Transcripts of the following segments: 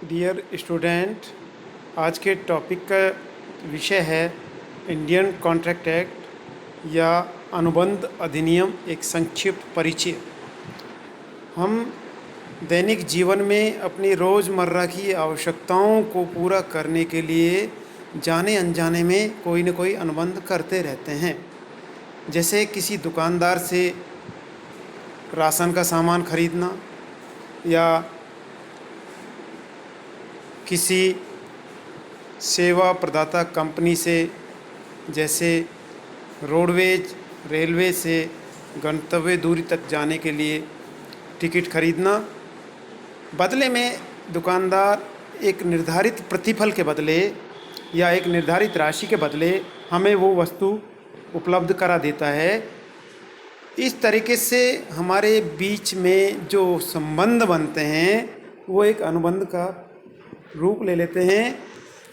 Dear student, आज के topic का विषय है इंडियन कॉन्ट्रैक्ट एक्ट या अनुबंध अधिनियम, एक संक्षिप्त परिचय। हम दैनिक जीवन में अपनी रोज़मर्रा की आवश्यकताओं को पूरा करने के लिए जाने अनजाने में कोई न कोई अनुबंध करते रहते हैं। जैसे किसी दुकानदार से राशन का सामान खरीदना या किसी सेवा प्रदाता कंपनी से, जैसे रोडवेज रेलवे से गंतव्य दूरी तक जाने के लिए टिकट खरीदना। बदले में दुकानदार एक निर्धारित प्रतिफल के बदले या एक निर्धारित राशि के बदले हमें वो वस्तु उपलब्ध करा देता है। इस तरीके से हमारे बीच में जो संबंध बनते हैं वो एक अनुबंध का रूप ले लेते हैं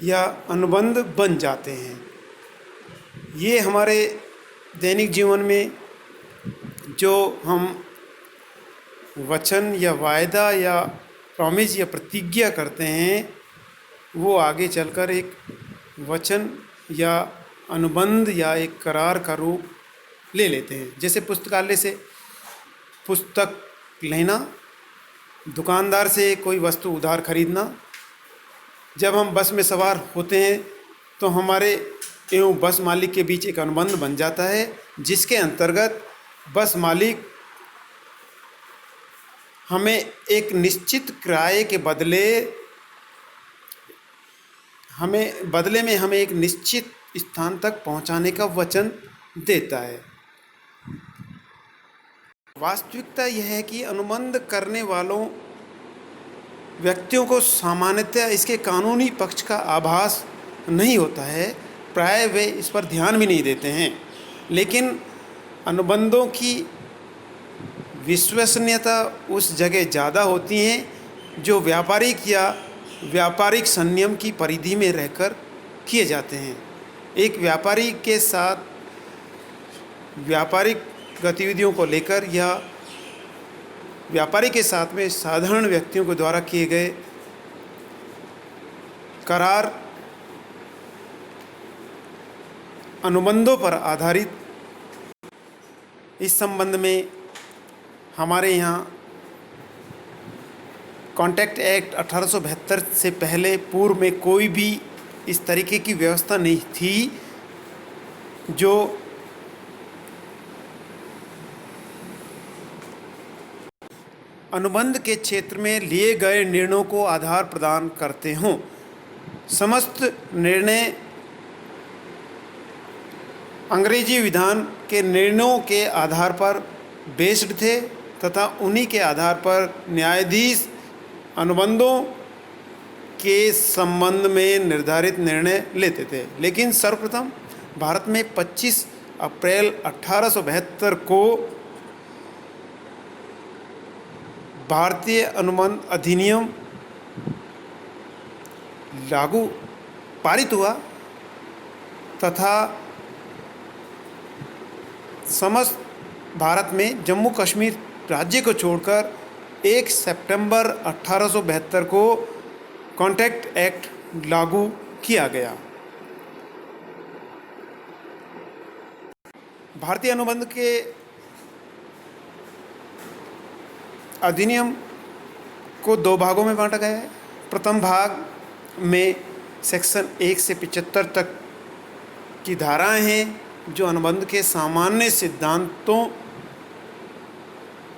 या अनुबंध बन जाते हैं। ये हमारे दैनिक जीवन में जो हम वचन या वायदा या प्रॉमिस या प्रतिज्ञा करते हैं वो आगे चलकर एक वचन या अनुबंध या एक करार का रूप ले लेते हैं। जैसे पुस्तकालय से पुस्तक लेना, दुकानदार से कोई वस्तु उधार खरीदना। जब हम बस में सवार होते हैं तो हमारे एवं बस मालिक के बीच एक अनुबंध बन जाता है, जिसके अंतर्गत बस मालिक हमें एक निश्चित किराए के बदले में हमें एक निश्चित स्थान तक पहुंचाने का वचन देता है। वास्तविकता यह है कि अनुबंध करने वालों व्यक्तियों को सामान्यतः इसके कानूनी पक्ष का आभास नहीं होता है, प्राय वे इस पर ध्यान भी नहीं देते हैं। लेकिन अनुबंधों की विश्वसनीयता उस जगह ज़्यादा होती हैं जो व्यापारिक या व्यापारिक संनियम की परिधि में रहकर किए जाते हैं। एक व्यापारी के साथ व्यापारिक गतिविधियों को लेकर या व्यापारी के साथ में साधारण व्यक्तियों के द्वारा किए गए करार अनुबंधों पर आधारित। इस संबंध में हमारे यहाँ कॉन्ट्रैक्ट एक्ट 1872 से पहले पूर्व में कोई भी इस तरीके की व्यवस्था नहीं थी जो अनुबंध के क्षेत्र में लिए गए निर्णयों को आधार प्रदान करते हों। समस्त निर्णय अंग्रेजी विधान के निर्णयों के आधार पर बेस्ड थे तथा उन्हीं के आधार पर न्यायाधीश अनुबंधों के संबंध में निर्धारित निर्णय लेते थे। लेकिन सर्वप्रथम भारत में 25 अप्रैल 1872 को भारतीय अनुबंध अधिनियम पारित हुआ तथा समस्त भारत में जम्मू कश्मीर राज्य को छोड़कर 1 सितंबर 1872 को कॉन्ट्रैक्ट एक्ट लागू किया गया। भारतीय अनुबंध के अधिनियम को 2 भागों में बांटा गया है। प्रथम भाग में सेक्शन 1 से 75 तक की धाराएं हैं जो अनुबंध के सामान्य सिद्धांतों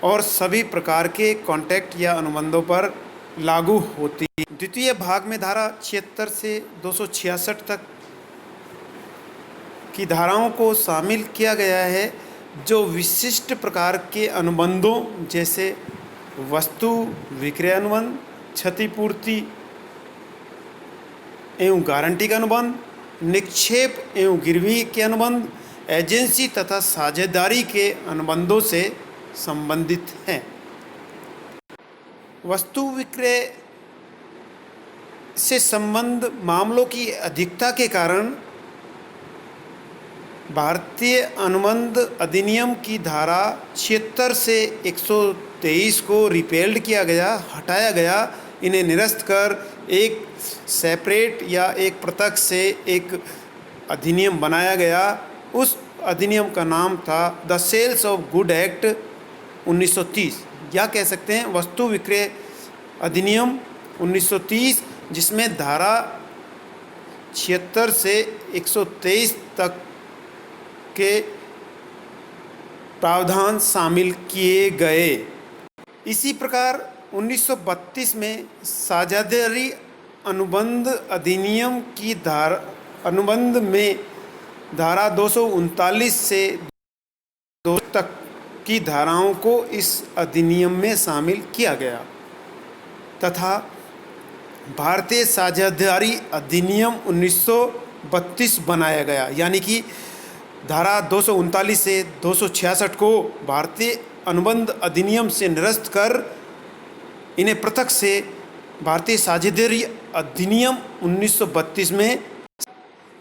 और सभी प्रकार के कॉन्ट्रैक्ट या अनुबंधों पर लागू होती है। द्वितीय भाग में धारा 76 से 266 तक की धाराओं को शामिल किया गया है जो विशिष्ट प्रकार के अनुबंधों जैसे वस्तु विक्रय अनुबंध, क्षतिपूर्ति एवं गारंटी का अनुबंध, निक्षेप एवं गिरवी के अनुबंध, एजेंसी तथा साझेदारी के अनुबंधों से संबंधित हैं। वस्तु विक्रय से संबंध मामलों की अधिकता के कारण भारतीय अनुबंध अधिनियम की धारा 76 से 123 को रिपेल्ड किया गया, हटाया गया। इन्हें निरस्त कर एक सेपरेट या एक पृथक से एक अधिनियम बनाया गया। उस अधिनियम का नाम था the sales of good act 1930, या कह सकते हैं वस्तु विक्रय अधिनियम 1930, जिसमें धारा 76 से 123 तक के प्रावधान शामिल किए गए। इसी प्रकार 1932 में साझेदारी अनुबंध अधिनियम की अनुबंध में धारा 239 से 2 तक की धाराओं को इस अधिनियम में शामिल किया गया तथा भारतीय साझेदारी अधिनियम 1932 बनाया गया। यानी कि धारा 239 से 266 को भारतीय अनुबंध अधिनियम से निरस्त कर इन्हें पृथक से भारतीय साझेदारी अधिनियम 1932 में।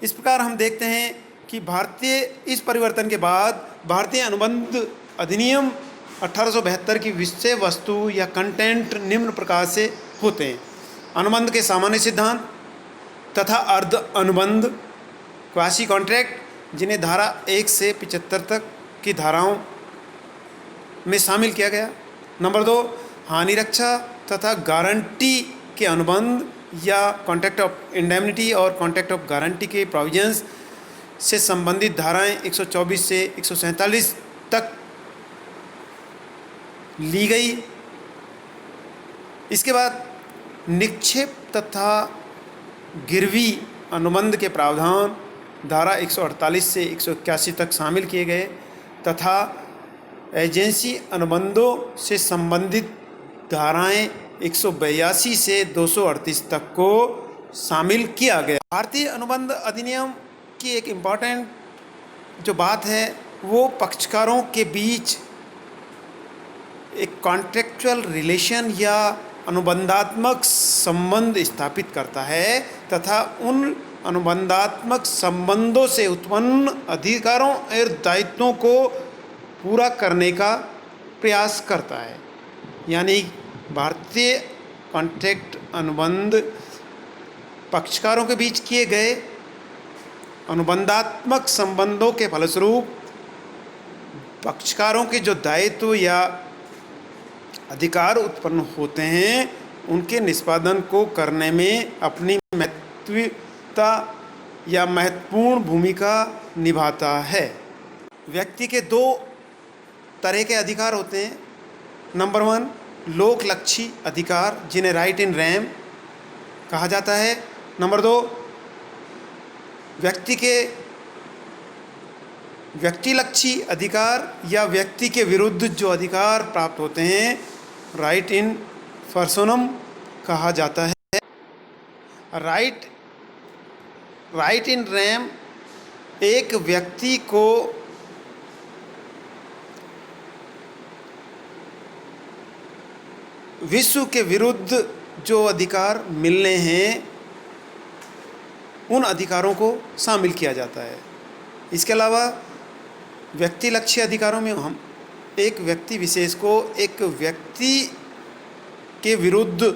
इस प्रकार हम देखते हैं कि इस परिवर्तन के बाद भारतीय अनुबंध अधिनियम 1872 की विषय वस्तु या कंटेंट निम्न प्रकार से होते हैं: अनुबंध के सामान्य सिद्धांत तथा अर्ध अनुबंध, क्वासी कॉन्ट्रैक्ट, जिन्हें धारा 1 से 75 तक की धाराओं में शामिल किया गया। नंबर 2, हानि रक्षा तथा गारंटी के अनुबंध या कॉन्ट्रैक्ट ऑफ इंडेमनिटी और कॉन्ट्रैक्ट ऑफ गारंटी के प्रोविजंस से संबंधित धाराएं 124 से 147 तक ली गई। इसके बाद निक्षेप तथा गिरवी अनुबंध के प्रावधान धारा 148 से 181 तक शामिल किए गए तथा एजेंसी अनुबंधों से संबंधित धाराएं 182 से 238 तक को शामिल किया गया। भारतीय अनुबंध अधिनियम की एक इम्पॉर्टेंट जो बात है वो पक्षकारों के बीच एक कॉन्ट्रेक्चुअल रिलेशन या अनुबंधात्मक संबंध स्थापित करता है तथा उन अनुबंधात्मक संबंधों से उत्पन्न अधिकारों और दायित्वों को पूरा करने का प्रयास करता है। यानी भारतीय कॉन्ट्रैक्ट अनुबंध पक्षकारों के बीच किए गए अनुबंधात्मक संबंधों के फलस्वरूप पक्षकारों के जो दायित्व या अधिकार उत्पन्न होते हैं उनके निष्पादन को करने में अपनी महत्वता या महत्वपूर्ण भूमिका निभाता है। व्यक्ति के 2 तरह के अधिकार होते हैं। नंबर 1, लोकलक्षी अधिकार, जिन्हें राइट इन रैम कहा जाता है। नंबर 2, व्यक्तिलक्षी अधिकार या व्यक्ति के विरुद्ध जो अधिकार प्राप्त होते हैं राइट इन पर्सोनम कहा जाता है। राइट इन रैम एक व्यक्ति को विश्व के विरुद्ध जो अधिकार मिलने हैं उन अधिकारों को शामिल किया जाता है। इसके अलावा व्यक्तिलक्षी अधिकारों में हम एक व्यक्ति विशेष को एक व्यक्ति के विरुद्ध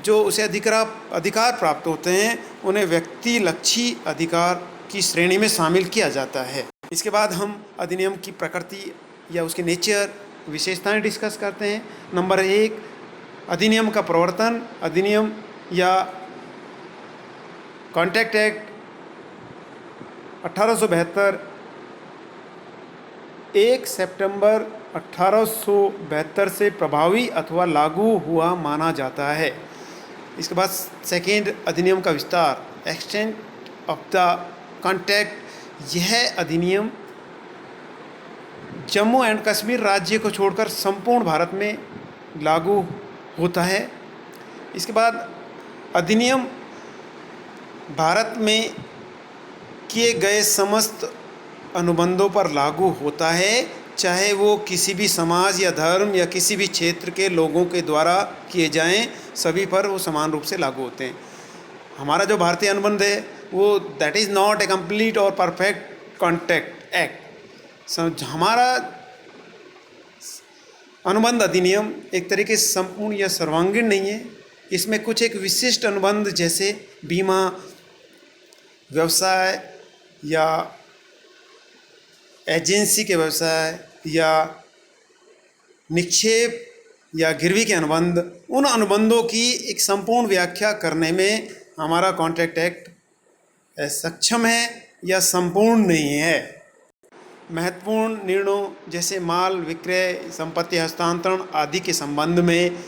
जो उसे अधिकार प्राप्त होते हैं उन्हें व्यक्तिलक्षी अधिकार की श्रेणी में शामिल किया जाता है। इसके बाद हम अधिनियम की प्रकृति या उसके नेचर विशेषताएं डिस्कस करते हैं। नंबर 1, अधिनियम का प्रवर्तन। अधिनियम या कॉन्ट्रैक्ट एक्ट 1872 1 सितंबर 1872 से प्रभावी अथवा लागू हुआ माना जाता है। इसके बाद सेकेंड, अधिनियम का विस्तार, एक्सटेंट ऑफ द कॉन्ट्रैक्ट। यह अधिनियम जम्मू एंड कश्मीर राज्य को छोड़कर संपूर्ण भारत में लागू होता है। इसके बाद अधिनियम भारत में किए गए समस्त अनुबंधों पर लागू होता है, चाहे वो किसी भी समाज या धर्म या किसी भी क्षेत्र के लोगों के द्वारा किए जाएं, सभी पर वो समान रूप से लागू होते हैं। हमारा जो भारतीय अनुबंध है वो that is not a complete और परफेक्ट कॉन्ट्रैक्ट एक्ट। हमारा अनुबंध अधिनियम एक तरीके से संपूर्ण या सर्वांगीण नहीं है, इसमें कुछ एक विशिष्ट अनुबंध जैसे बीमा, व्यवसाय या एजेंसी के व्यवसाय या निक्षेप या गिरवी के अनुबंध, उन अनुबंधों की एक संपूर्ण व्याख्या करने में हमारा कॉन्ट्रैक्ट एक्ट सक्षम है या संपूर्ण नहीं है। महत्वपूर्ण निर्णयों जैसे माल विक्रय, संपत्ति हस्तांतरण आदि के संबंध में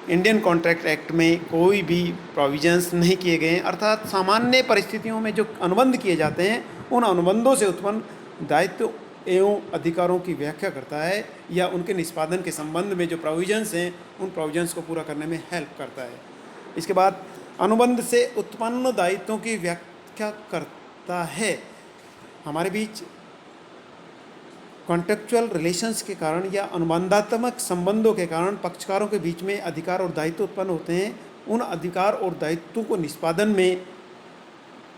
इंडियन कॉन्ट्रैक्ट एक्ट में कोई भी प्रोविजंस नहीं किए गए हैं। अर्थात सामान्य परिस्थितियों में जो अनुबंध किए जाते हैं, उन अनुबंधों से उत्पन्न दायित्व एवं अधिकारों की व्याख्या करता है या उनके निष्पादन के संबंध में जो प्रोविजंस हैं, उन प्रोविजंस को पूरा करने में हेल्प करता है। इसके बाद अनुबंध से उत्पन्न दायित्वों की व्याख्या करता है। हमारे बीच कॉन्ट्रेक्चुअल रिलेशंस के कारण या अनुबंधात्मक संबंधों के कारण पक्षकारों के बीच में अधिकार और दायित्व उत्पन्न होते हैं। उन अधिकार और दायित्वों को निष्पादन में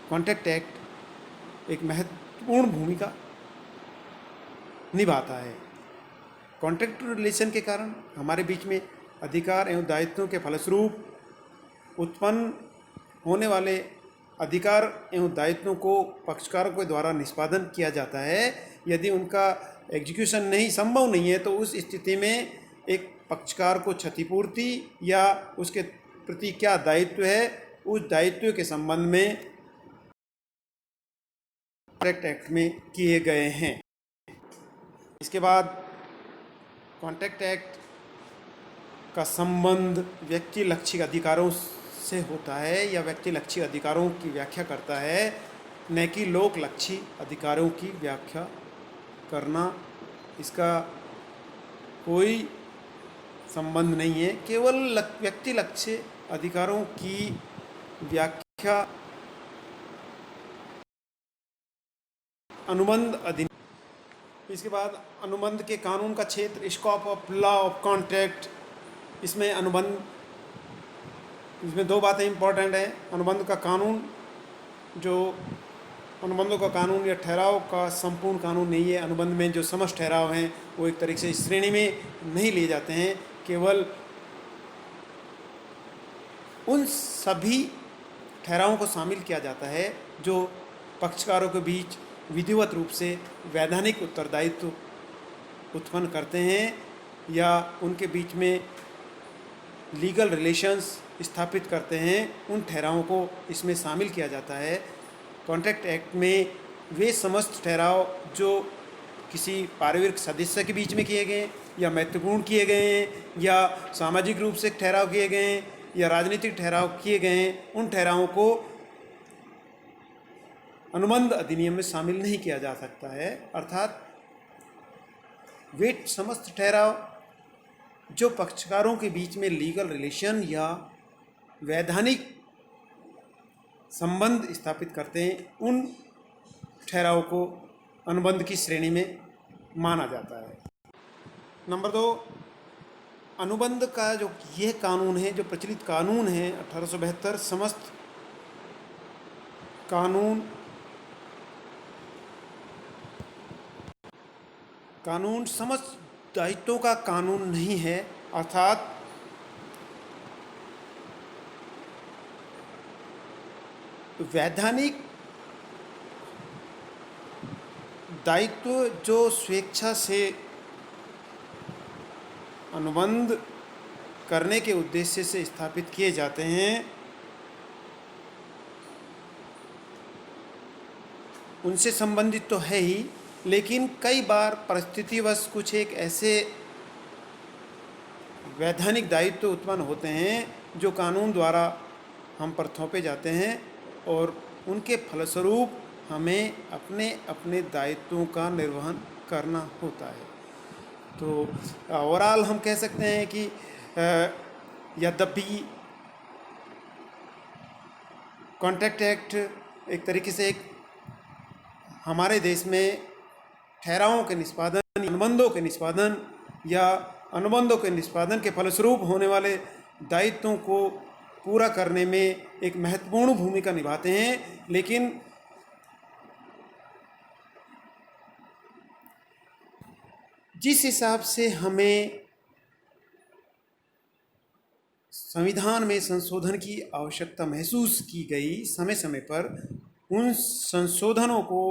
कॉन्ट्रैक्ट एक्ट एक महत्वपूर्ण भूमिका निभाता है। कॉन्ट्रैक्ट रिलेशन के कारण हमारे बीच में अधिकार एवं दायित्वों के फलस्वरूप उत्पन्न होने वाले अधिकार एवं दायित्वों को पक्षकारों के द्वारा निष्पादन किया जाता है। यदि उनका एग्जीक्यूशन नहीं संभव नहीं है तो उस स्थिति में एक पक्षकार को क्षतिपूर्ति या उसके प्रति क्या दायित्व है, उस दायित्व के संबंध में कॉन्ट्रैक्ट एक्ट में किए गए हैं। इसके बाद कॉन्ट्रैक्ट एक्ट का संबंध व्यक्ति लक्षिक अधिकारों से होता है या व्यक्ति लक्षिक अधिकारों की व्याख्या करता है, न कि लोक लक्षी अधिकारों की व्याख्या करना। इसका कोई संबंध नहीं है। केवल व्यक्ति लक्ष्य अधिकारों की व्याख्या अनुबंध अधिनियम। इसके बाद अनुबंध के कानून का क्षेत्र, scope of law of contract. इसमें अनुबंध, इसमें दो बातें इंपॉर्टेंट हैं। अनुबंध का कानून, जो अनुबंधों का कानून या ठहराव का संपूर्ण कानून नहीं है। अनुबंध में जो समस्त ठहराव हैं वो एक तरीके से इस श्रेणी में नहीं लिए जाते हैं। केवल उन सभी ठहरावों को शामिल किया जाता है जो पक्षकारों के बीच विधिवत रूप से वैधानिक उत्तरदायित्व उत्पन्न करते हैं या उनके बीच में लीगल रिलेशंस स्थापित करते हैं। उन ठहरावों को इसमें शामिल किया जाता है। कॉन्ट्रैक्ट एक्ट में वे समस्त ठहराव जो किसी पारिवारिक सदस्य के बीच में किए गए या महत्वपूर्ण किए गए हैं या सामाजिक रूप से ठहराव किए गए हैं या राजनीतिक ठहराव किए गए हैं, उन ठहरावों को अनुबंध अधिनियम में शामिल नहीं किया जा सकता है। अर्थात वे समस्त ठहराव जो पक्षकारों के बीच में लीगल रिलेशन या वैधानिक संबंध स्थापित करते हैं, उन ठहराव को अनुबंध की श्रेणी में माना जाता है। नंबर 2, अनुबंध का जो यह कानून है, जो प्रचलित कानून है 1872, समस्त कानून समस्त दायित्वों का कानून नहीं है। अर्थात वैधानिक दायित्व जो स्वेच्छा से अनुबंध करने के उद्देश्य से स्थापित किए जाते हैं, उनसे संबंधित तो है ही, लेकिन कई बार परिस्थितिवश कुछ एक ऐसे वैधानिक दायित्व उत्पन्न होते हैं जो कानून द्वारा हम पर थोपे जाते हैं और उनके फलस्वरूप हमें अपने अपने दायित्वों का निर्वहन करना होता है। तो ओवरऑल हम कह सकते हैं कि यद्यपि कॉन्ट्रैक्ट एक्ट एक तरीके से एक हमारे देश में ठहरावों के निष्पादन, अनुबंधों के निष्पादन या अनुबंधों के निष्पादन के फलस्वरूप होने वाले दायित्वों को पूरा करने में एक महत्वपूर्ण भूमिका निभाते हैं, लेकिन जिस हिसाब से हमें संविधान में संशोधन की आवश्यकता महसूस की गई, समय समय पर उन संशोधनों को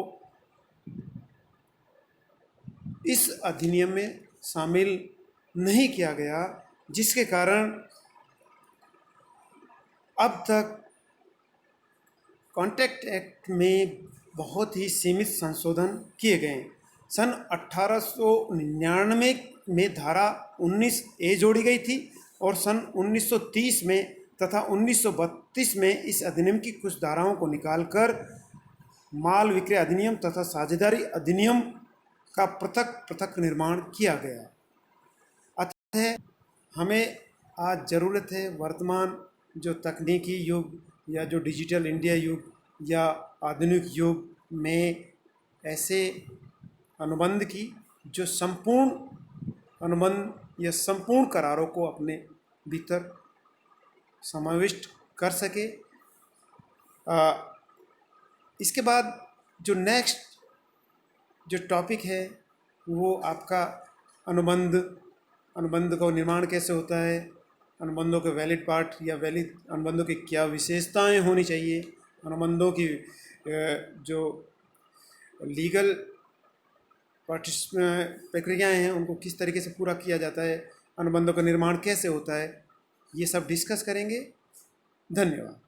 इस अधिनियम में शामिल नहीं किया गया, जिसके कारण अब तक कॉन्ट्रैक्ट एक्ट में बहुत ही सीमित संशोधन किए गए हैं। सन 1899 में धारा 19A जोड़ी गई थी और सन 1930 में तथा 1932 में इस अधिनियम की कुछ धाराओं को निकालकर माल विक्रय अधिनियम तथा साझेदारी अधिनियम का पृथक पृथक निर्माण किया गया। अतः हमें आज ज़रूरत है वर्तमान जो तकनीकी युग या जो डिजिटल इंडिया युग या आधुनिक युग में ऐसे अनुबंध की जो संपूर्ण अनुबंध या संपूर्ण करारों को अपने भीतर समाविष्ट कर सके। इसके बाद जो नेक्स्ट जो टॉपिक है वो आपका अनुबंध का निर्माण कैसे होता है, अनुबंधों के वैलिड पार्ट या वैलिड अनुबंधों की क्या विशेषताएं होनी चाहिए, अनुबंधों की जो लीगल प्रक्रियाएं हैं उनको किस तरीके से पूरा किया जाता है, अनुबंधों का निर्माण कैसे होता है, ये सब डिस्कस करेंगे। धन्यवाद।